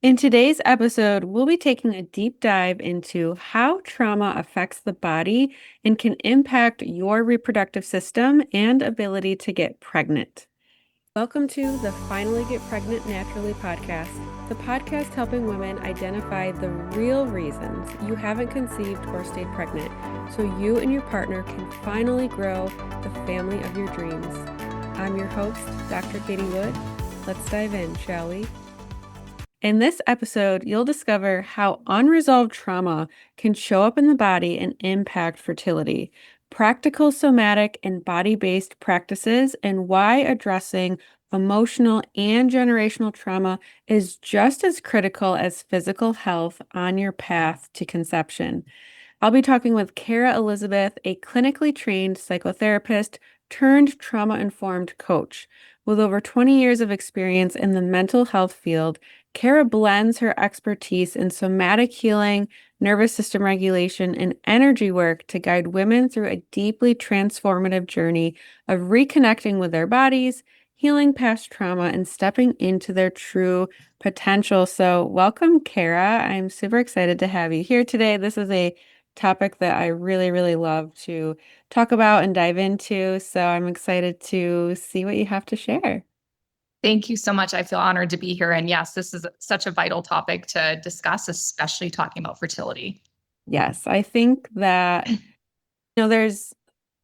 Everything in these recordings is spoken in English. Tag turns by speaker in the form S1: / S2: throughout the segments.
S1: In today's episode, we'll be taking a deep dive into how trauma affects the body and can impact your reproductive system and ability to get pregnant. Welcome to the Finally Get Pregnant Naturally podcast, the podcast helping women identify the real reasons you haven't conceived or stayed pregnant so you and your partner can finally grow the family of your dreams. I'm your host, Dr. Katie Wood. Let's dive in, shall we? In this episode, you'll discover how unresolved trauma can show up in the body and impact fertility, practical somatic and body-based practices, and why addressing emotional and generational trauma is just as critical as physical health on your path to conception. I'll be talking with Kara Elizabeth, a clinically trained psychotherapist turned trauma-informed coach. With over 20 years of experience in the mental health field, Kara blends her expertise in somatic healing, nervous system regulation, and energy work to guide women through a deeply transformative journey of reconnecting with their bodies, healing past trauma, and stepping into their true potential. So, welcome, Kara. I'm super excited to have you here today. This is a topic that I really, really love to talk about and dive into. So I'm excited to see what you have to share.
S2: Thank you so much. I feel honored to be here. And yes, this is such a vital topic to discuss, especially talking about fertility.
S1: Yes, I think that, there's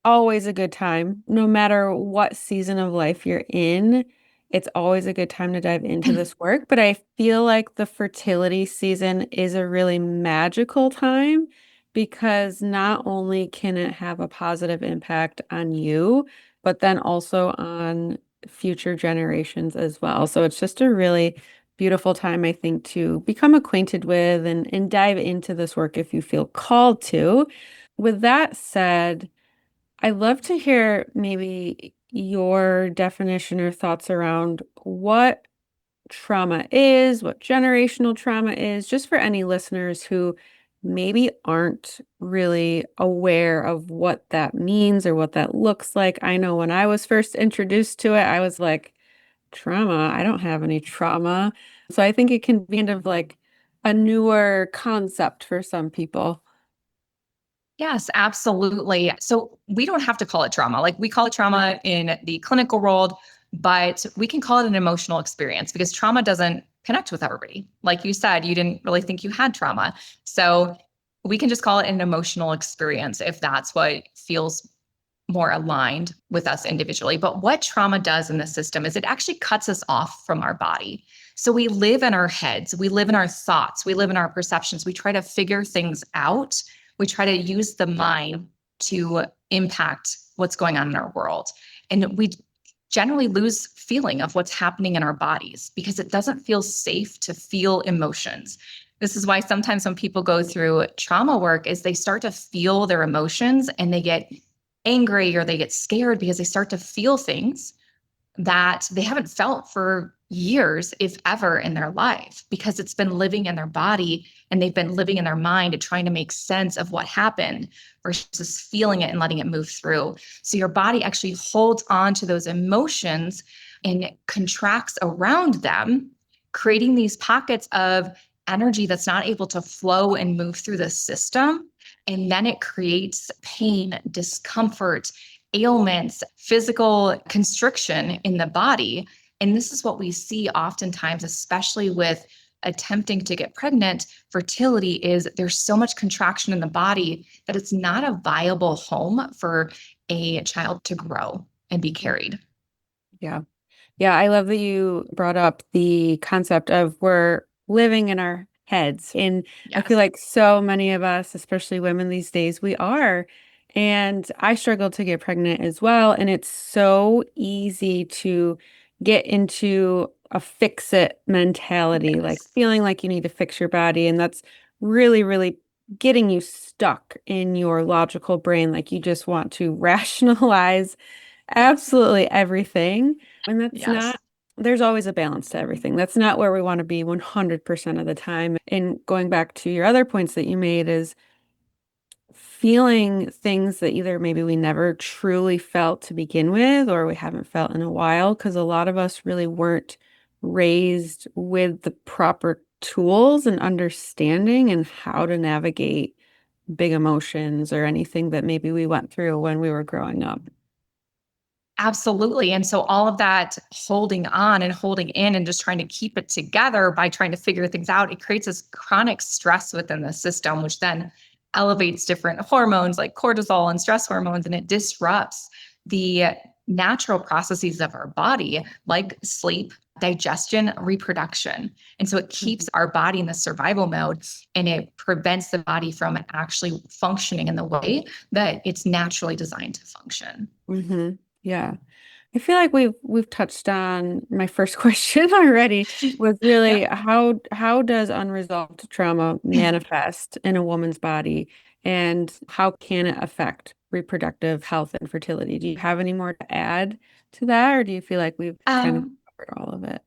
S1: always a good time, no matter what season of life you're in. It's always a good time to dive into this work. But I feel like the fertility season is a really magical time because not only can it have a positive impact on you, but then also on future generations as well. So it's just a really beautiful time, I think, to become acquainted with and dive into this work if you feel called to. With that said, I'd love to hear maybe your definition or thoughts around what trauma is, what generational trauma is, just for any listeners who maybe aren't really aware of what that means or what that looks like. I know when I was first introduced to it, I was like, trauma? I don't have any trauma. So I think it can be kind of like a newer concept for some people.
S2: Yes, absolutely. So we don't have to call it trauma. Like we call it trauma in the clinical world, but we can call it an emotional experience because trauma doesn't connect with everybody. Like you said, you didn't really think you had trauma. So we can just call it an emotional experience if that's what feels more aligned with us individually. But what trauma does in the system is it actually cuts us off from our body. So we live in our heads, we live in our thoughts, we live in our perceptions. We try to figure things out. We try to use the mind to impact what's going on in our world. And we generally lose feeling of what's happening in our bodies because it doesn't feel safe to feel emotions. This is why sometimes when people go through trauma work is they start to feel their emotions and they get angry or they get scared because they start to feel things that they haven't felt for years, if ever, in their life, because it's been living in their body and they've been living in their mind and trying to make sense of what happened versus feeling it and letting it move through. So your body actually holds on to those emotions and contracts around them, creating these pockets of energy that's not able to flow and move through the system. And then it creates pain, discomfort, ailments, physical constriction in the body. And this is what we see oftentimes, especially with attempting to get pregnant. Fertility is there's so much contraction in the body that it's not a viable home for a child to grow and be carried.
S1: Yeah. Yeah, I love that you brought up the concept of we're living in our heads. And I feel
S2: Yes.
S1: like so many of us, especially women these days, we are. And I struggled to get pregnant as well. And it's so easy to get into a fix it mentality, like
S2: Yes.
S1: feeling like you need to fix your body. And that's really, really getting you stuck in your logical brain. Like you just want to rationalize absolutely everything. And that's
S2: Yes.
S1: not, there's always a balance to everything. That's not where we want to be 100% of the time. And going back to your other points that you made is feeling things that either maybe we never truly felt to begin with or we haven't felt in a while, because a lot of us really weren't raised with the proper tools and understanding and how to navigate big emotions or anything that maybe we went through when we were growing up.
S2: Absolutely. And so all of that holding on and holding in and just trying to keep it together by trying to figure things out, it creates this chronic stress within the system, which then elevates different hormones like cortisol and stress hormones, and it disrupts the natural processes of our body, like sleep, digestion, reproduction. And so it keeps our body in the survival mode, and it prevents the body from actually functioning in the way that it's naturally designed to function.
S1: Mm-hmm. Yeah. I feel like we've touched on my first question already was
S2: Yeah.
S1: really how does unresolved trauma manifest in a woman's body and how can it affect reproductive health and fertility? Do you have any more to add to that, or do you feel like we've kind of
S2: Um,
S1: covered all of it?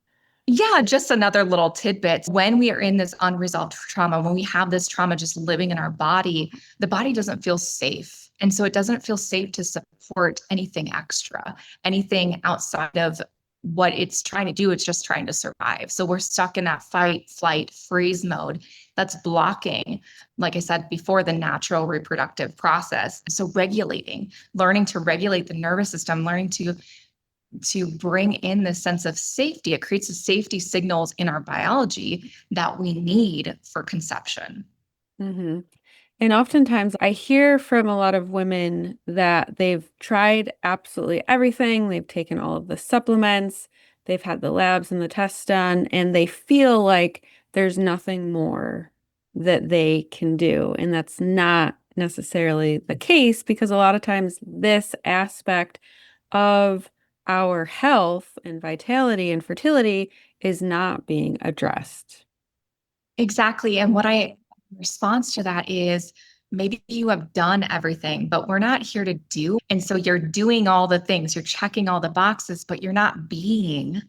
S2: Yeah, just another little tidbit. When we are in this unresolved trauma, when we have this trauma just living in our body, the body doesn't feel safe. And so it doesn't feel safe to support anything extra, anything outside of what it's trying to do. It's just trying to survive. So we're stuck in that fight, flight, freeze mode that's blocking, like I said before, the natural reproductive process. So regulating, learning to regulate the nervous system, learning to bring in this sense of safety. It creates the safety signals in our biology that we need for conception.
S1: Mm-hmm. And oftentimes I hear from a lot of women that they've tried absolutely everything. They've taken all of the supplements, they've had the labs and the tests done, and they feel like there's nothing more that they can do. And that's not necessarily the case because a lot of times this aspect of our health and vitality and fertility is not being addressed.
S2: Exactly. And what I response to that is maybe you have done everything, but we're not here to do. And so you're doing all the things, you're checking all the boxes, but you're not being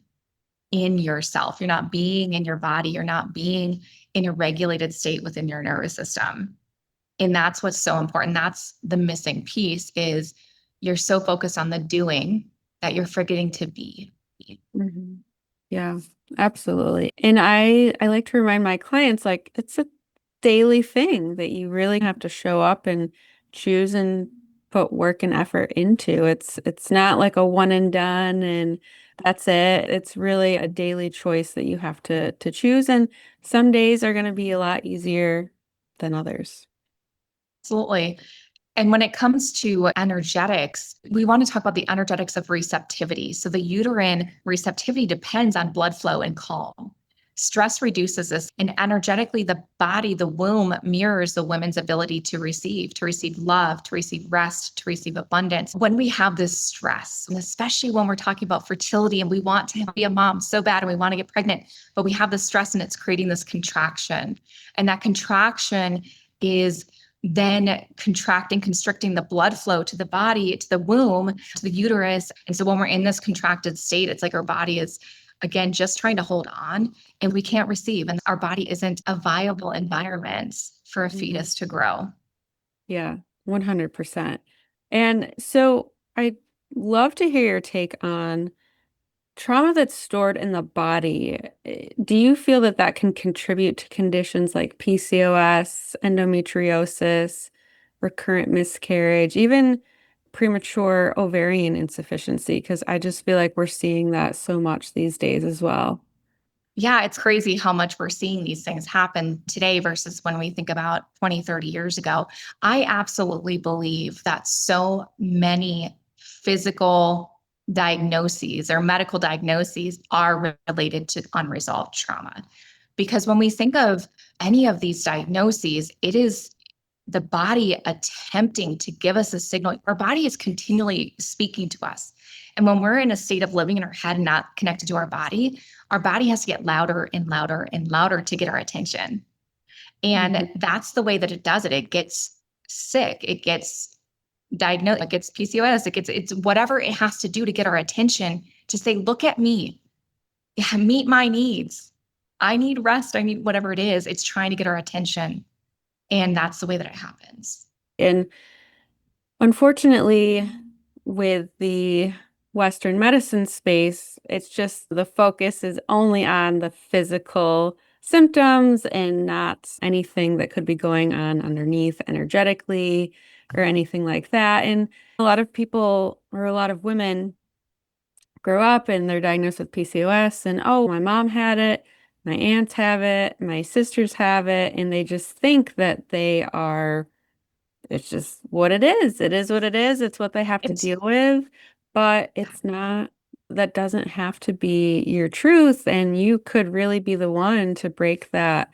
S2: in yourself. You're not being in your body. You're not being in a regulated state within your nervous system. And that's what's so important. That's the missing piece is you're so focused on the doing that you're forgetting to be.
S1: Mhm. Yeah, absolutely. And I like to remind my clients like it's a daily thing that you really have to show up and choose and put work and effort into. It's not like a one and done and that's it. It's really a daily choice that you have to choose and some days are going to be a lot easier than others.
S2: Absolutely. And when it comes to energetics, we want to talk about the energetics of receptivity. So the uterine receptivity depends on blood flow and calm. Stress reduces this, and energetically, the body, the womb mirrors the woman's ability to receive love, to receive rest, to receive abundance. When we have this stress, and especially when we're talking about fertility and we want to be a mom so bad and we want to get pregnant, but we have this stress and it's creating this contraction. And that contraction is then contracting, constricting the blood flow to the body, to the womb, to the uterus. And so when we're in this contracted state, it's like our body is, again, just trying to hold on and we can't receive. And our body isn't a viable environment for a
S1: Mhm.
S2: fetus to grow.
S1: Yeah, 100%. And so I'd love to hear your take on trauma that's stored in the body. Do you feel that that can contribute to conditions like PCOS, endometriosis, recurrent miscarriage, even premature ovarian insufficiency? Because I just feel like we're seeing that so much these days as well.
S2: Yeah, it's crazy how much we're seeing these things happen today versus when we think about 20, 30 years ago. I absolutely believe that so many physical diagnoses or medical diagnoses are related to unresolved trauma. Because when we think of any of these diagnoses, it is the body attempting to give us a signal. Our body is continually speaking to us. And when we're in a state of living in our head and not connected to our body has to get louder and louder and louder to get our attention. And
S1: Mhm.
S2: that's the way that it does it. It gets sick, it gets diagnosed, it gets PCOS, it's whatever it has to do to get our attention to say, look at me, yeah, meet my needs. I need rest, I need whatever it is. It's trying to get our attention. And that's the way that it happens.
S1: And unfortunately, with the Western medicine space, it's just the focus is only on the physical symptoms and not anything that could be going on underneath energetically or anything like that. And a lot of people or a lot of women grow up and they're diagnosed with PCOS and, oh, my mom had it, my aunts have it, my sisters have it, and they just think that they are, it's just what it is. It is what it is. It's what they have to
S2: It's
S1: deal with, but it's not, that doesn't have to be your truth. And you could really be the one to break that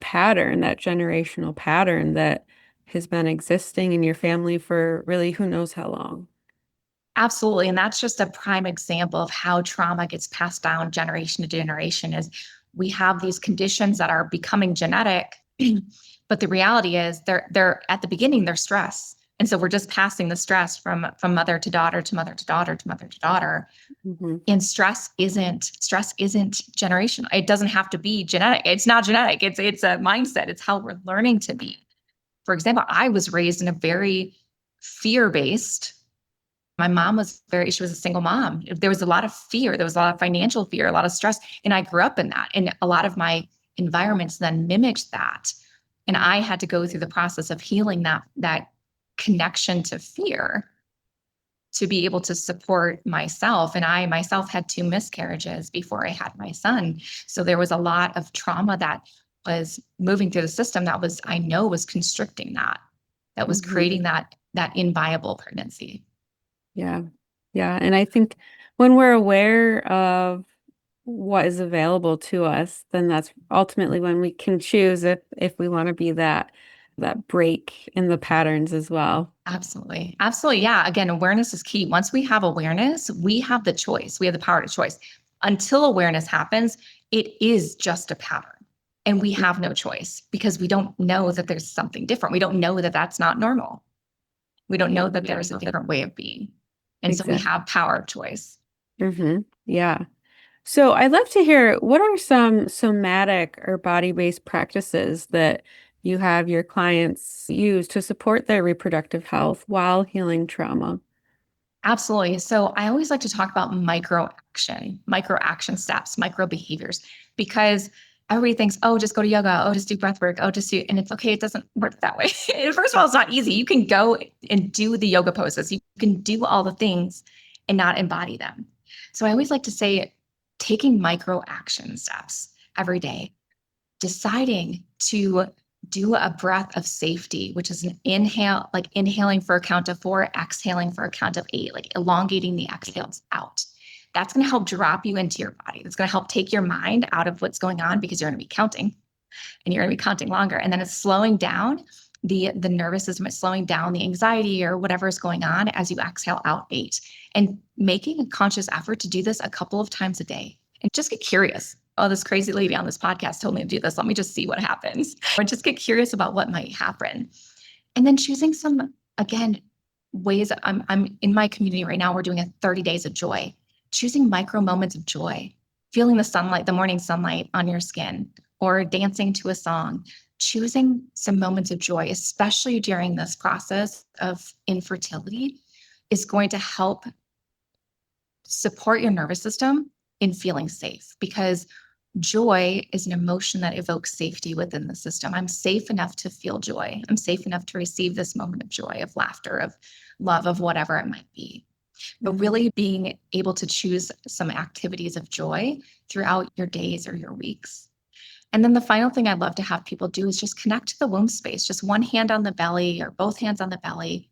S1: pattern, that generational pattern that has been existing in your family for really who knows how long.
S2: absolutely. And that's just a prime example of how trauma gets passed down generation to generation is we have these conditions that are becoming genetic, but the reality is they're at the beginning, they're stress. And so we're just passing the stress from mother to daughter to mother to daughter to mother to daughter.
S1: Hmm.
S2: And stress isn't generational. It doesn't have to be genetic. It's not genetic. It's a mindset. It's how we're learning to be. For example, I was raised in a very fear-based. My mom she was a single mom. There was a lot of fear. There was a lot of financial fear, a lot of stress. And I grew up in that. And a lot of my environments then mimicked that. And I had to go through the process of healing that connection to fear to be able to support myself. And I myself had 2 miscarriages before I had my son. So there was a lot of trauma that was moving through the system I know was constricting that was
S1: Hmm.
S2: creating that inviable pregnancy.
S1: Yeah. Yeah. And I think when we're aware of what is available to us, then that's ultimately when we can choose if we want to be that break in the patterns as well.
S2: Absolutely. Absolutely. Yeah. Again, awareness is key. Once we have awareness, we have the choice. We have the power to choice. Until awareness happens, it is just a pattern. And we have no choice because we don't know that there's something different. We don't know that that's not normal. We don't know that there's a different way of being. And so we
S1: Exactly.
S2: have power of choice.
S1: Yeah. So I'd love to hear what are some somatic or body-based practices that you have your clients use to support their reproductive health while healing trauma?
S2: Absolutely. So I always like to talk about micro action steps, micro behaviors, because everybody thinks, oh, just go to yoga. Oh, just do breath work. Oh, just do, and it's okay. It doesn't work that way. First of all, it's not easy. You can go and do the yoga poses. You can do all the things and not embody them. So I always like to say, taking micro action steps every day, deciding to do a breath of safety, which is an inhale, like inhaling for a count of 4, exhaling for a count of 8, like elongating the exhales out. That's going to help drop you into your body. It's going to help take your mind out of what's going on because you're going to be counting and you're going to be counting longer. And then it's slowing down the nervous system, it's slowing down the anxiety or whatever is going on as you exhale out 8 and making a conscious effort to do this a couple of times a day and just get curious. Oh, this crazy lady on this podcast told me to do this. Let me just see what happens. Or just get curious about what might happen. And then choosing some, again, ways. I'm in my community right now. We're doing a 30 days of joy, choosing micro moments of joy, feeling the sunlight, the morning sunlight on your skin, or dancing to a song, choosing some moments of joy, especially during this process of infertility, is going to help support your nervous system in feeling safe because joy is an emotion that evokes safety within the system. I'm safe enough to feel joy. I'm safe enough to receive this moment of joy, of laughter, of love, of whatever it might be. But
S1: Mhm.
S2: really being able to choose some activities of joy throughout your days or your weeks. And then the final thing I'd love to have people do is just connect to the womb space, just one hand on the belly or both hands on the belly,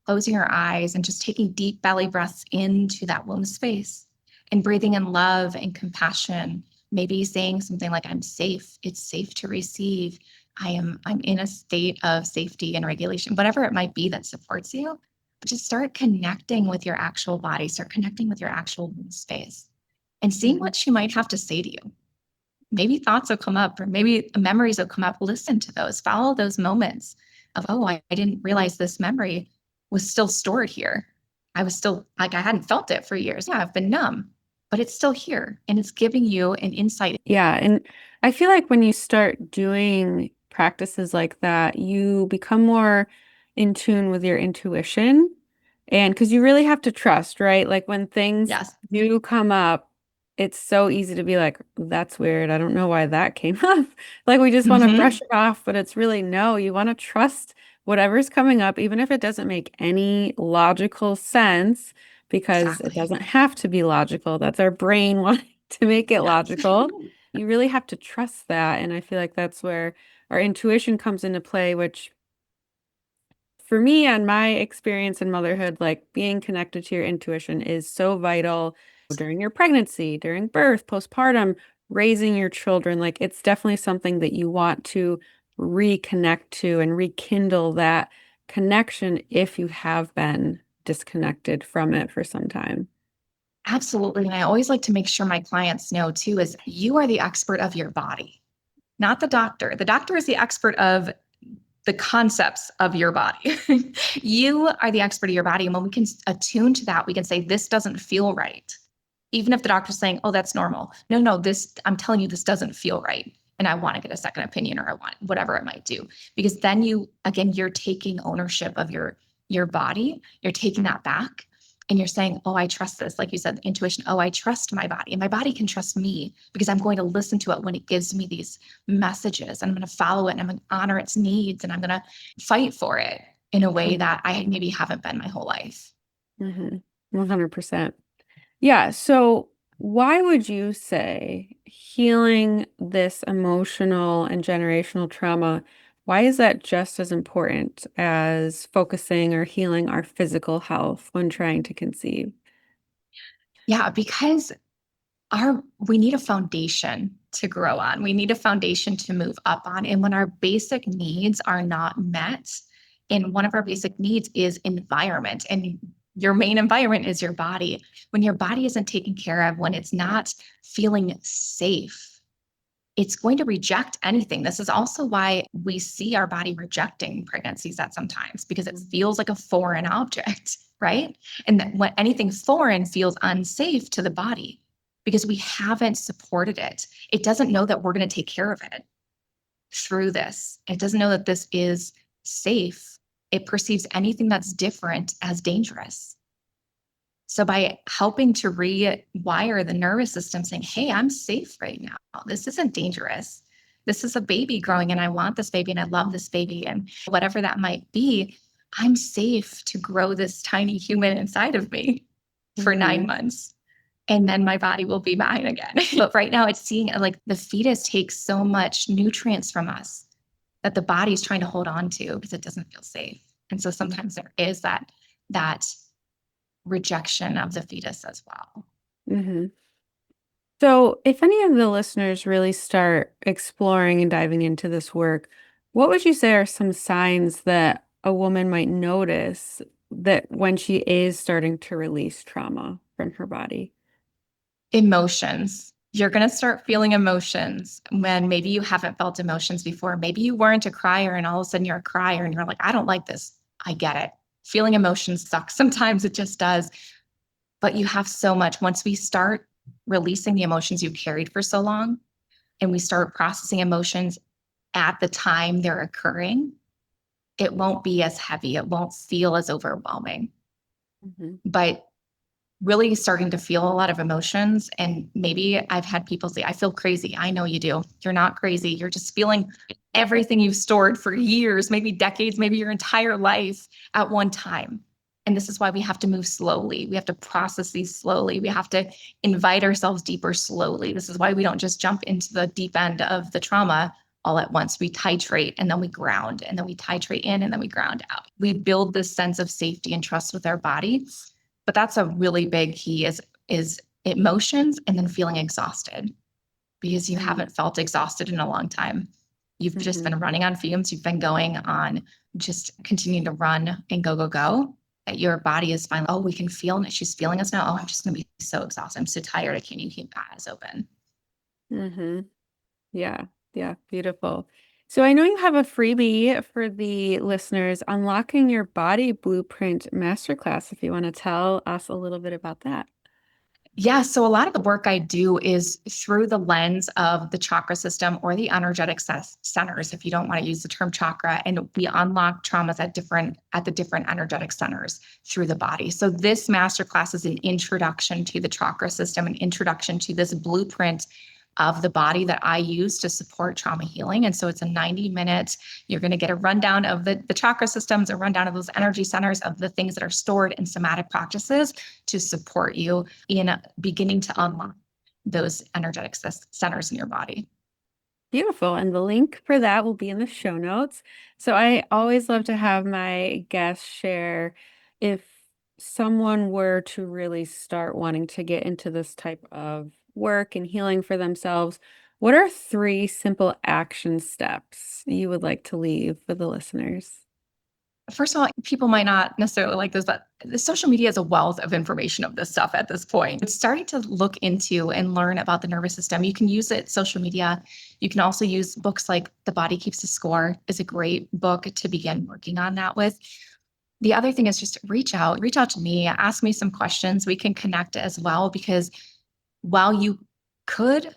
S2: closing your eyes and just taking deep belly breaths into that womb space and breathing in love and compassion. Maybe saying something like, I'm safe. It's safe to receive. I'm in a state of safety and regulation, whatever it might be that supports you. But just start connecting with your actual body, start connecting with your actual womb space and seeing
S1: Mhm.
S2: what she might have to say to you. Maybe thoughts will come up or maybe memories will come up. Listen to those, follow those moments of, oh, I didn't realize this memory was still stored here. I was still like, I hadn't felt it for years. Yeah, I've been numb, but it's still here and it's giving you an insight.
S1: Yeah, and I feel like when you start doing practices like that, you become more in tune with your intuition. And because you really have to trust, right? Like when things
S2: Yes.
S1: do come up, it's so easy to be like, that's weird. I don't know why that came up. Like we just want to brush
S2: Hmm.
S1: it off, but it's really no, you want to trust whatever's coming up, even if it doesn't make any logical sense, because it
S2: Exactly.
S1: doesn't have to be logical. That's our brain wanting to make it
S2: Yes.
S1: logical. You really have to trust that. And I feel like that's where our intuition comes into play, which for me, on my experience in motherhood, like being connected to your intuition is so vital during your pregnancy, during birth, postpartum, raising your children. Like it's definitely something that you want to reconnect to and rekindle that connection if you have been disconnected from it for some time.
S2: Absolutely. And I always like to make sure my clients know too is you are the expert of your body, not the doctor. The doctor is the expert of the concepts of your body. You are the expert of your body. And when we can attune to that, we can say, this doesn't feel right. Even if the doctor's saying, oh, that's normal. No, no, this, I'm telling you, this doesn't feel right. And I want to get a second opinion or I want whatever it might do. Because then you, again, you're taking ownership of your body. You're taking that back and you're saying, oh, I trust this. Like you said, intuition. Oh, I trust my body and my body can trust me because I'm going to listen to it when it gives me these messages. And I'm going to follow it and I'm going to honor its needs and I'm going to fight for it in a way that I maybe haven't been my whole life.
S1: Mm-hmm. 100%. Yeah. So, why would you say healing this emotional and generational trauma, why is that just as important as focusing or healing our physical health when trying to conceive?
S2: Yeah, because our we need a foundation to grow on. We need a foundation to move up on. And when our basic needs are not met, and one of our basic needs is environment, and your main environment is your body. When your body isn't taken care of, when it's not feeling safe, it's going to reject anything. This is also why we see our body rejecting pregnancies at sometimes because it feels like a foreign object, right? And that when anything foreign feels unsafe to the body because we haven't supported it. It doesn't know that we're going to take care of it through this. It doesn't know that this is safe. It perceives anything that's different as dangerous. So by helping to rewire the nervous system, saying, hey, I'm safe right now. This isn't dangerous. This is a baby growing and I want this baby and I love this baby and whatever that might be, I'm safe to grow this tiny human inside of me for
S1: Mm-hmm.
S2: 9 months. And then my body will be mine again. But right now it's seeing like the fetus takes so much nutrients from us that the body's trying to hold on to because it doesn't feel safe. And so sometimes there is that rejection of the fetus as well.
S1: Mm-hmm. So, if any of the listeners really start exploring and diving into this work, what would you say are some signs that a woman might notice that when she is starting to release trauma from her body?
S2: Emotions. You're going to start feeling emotions when maybe you haven't felt emotions before. Maybe you weren't a crier and all of a sudden you're a crier and you're like, I don't like this. I get it. Feeling emotions sucks. Sometimes it just does. But you have so much. Once we start releasing the emotions you carried for so long and we start processing emotions at the time they're occurring, it won't be as heavy. It won't feel as overwhelming.
S1: Mm-hmm.
S2: But really starting to feel a lot of emotions. And maybe I've had people say, I feel crazy. I know you do. You're not crazy. You're just feeling everything you've stored for years, maybe decades, maybe your entire life at one time. And this is why we have to move slowly. We have to process these slowly. We have to invite ourselves deeper slowly. This is why we don't just jump into the deep end of the trauma all at once. We titrate and then we ground and then we titrate in and then we ground out. We build this sense of safety and trust with our body, but that's a really big key is emotions and then feeling exhausted because you haven't felt exhausted in a long time. You've just
S1: Mm-hmm.
S2: been running on fumes. You've been going on just continuing to run and go, go, go. That your body is finally, oh, we can feel it. She's feeling us now. Oh, I'm just going to be so exhausted. I'm so tired. I can't even keep my eyes open.
S1: Mm-hmm. Yeah, yeah, beautiful. So I know you have a freebie for the listeners, Unlocking Your Body Blueprint Masterclass, if you want to tell us a little bit about that.
S2: Yeah, so a lot of the work I do is through the lens of the chakra system or the energetic centers, if you don't want to use the term chakra, and we unlock traumas at the different energetic centers through the body. So this masterclass is an introduction to the chakra system, an introduction to this blueprint of the body that I use to support trauma healing. And so it's a 90 minutes. You're going to get a rundown of the chakra systems, a rundown of those energy centers, of the things that are stored in somatic practices to support you in beginning to unlock those energetic centers in your body.
S1: Beautiful. And the link for that will be in the show notes. So I always love to have my guests share if someone were to really start wanting to get into this type of work and healing for themselves, what are three simple action steps you would like to leave for the listeners?
S2: First of all, people might not necessarily like this, but the social media is a wealth of information of this stuff at this point. It's starting to look into and learn about the nervous system. You can use it, social media. You can also use books like The Body Keeps the Score is a great book to begin working on that with. The other thing is just reach out to me, ask me some questions. We can connect as well, because while you could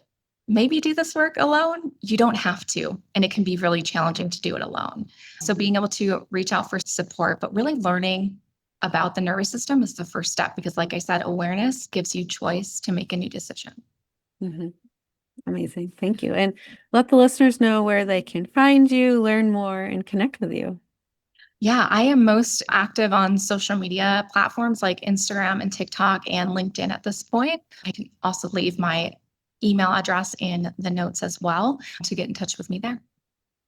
S2: maybe do this work alone, you don't have to. And it can be really challenging to do it alone. So being able to reach out for support, but really learning about the nervous system is the first step, because like I said, awareness gives you choice to make a new decision.
S1: Hmm. Amazing. Thank you. And let the listeners know where they can find you, learn more, and connect with you.
S2: Yeah, I am most active on social media platforms like Instagram and TikTok and LinkedIn at this point. I can also leave my email address in the notes as well to get in touch with me there.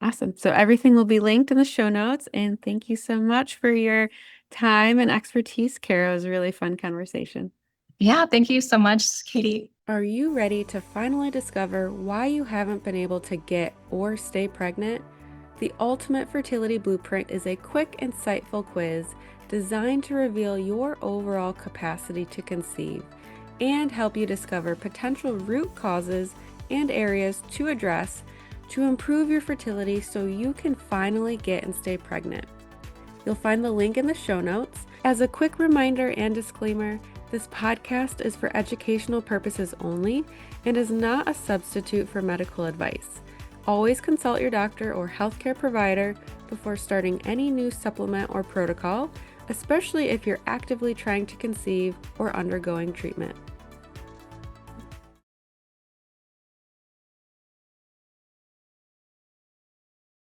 S1: Awesome. So everything will be linked in the show notes. And thank you so much for your time and expertise, Kara. It was a really fun conversation.
S2: Yeah, thank you so much, Katie.
S1: Are you ready to finally discover why you haven't been able to get or stay pregnant? The Ultimate Fertility Blueprint is a quick, insightful quiz designed to reveal your overall capacity to conceive and help you discover potential root causes and areas to address to improve your fertility so you can finally get and stay pregnant. You'll find the link in the show notes. As a quick reminder and disclaimer, this podcast is for educational purposes only and is not a substitute for medical advice. Always consult your doctor or healthcare provider before starting any new supplement or protocol, especially if you're actively trying to conceive or undergoing treatment.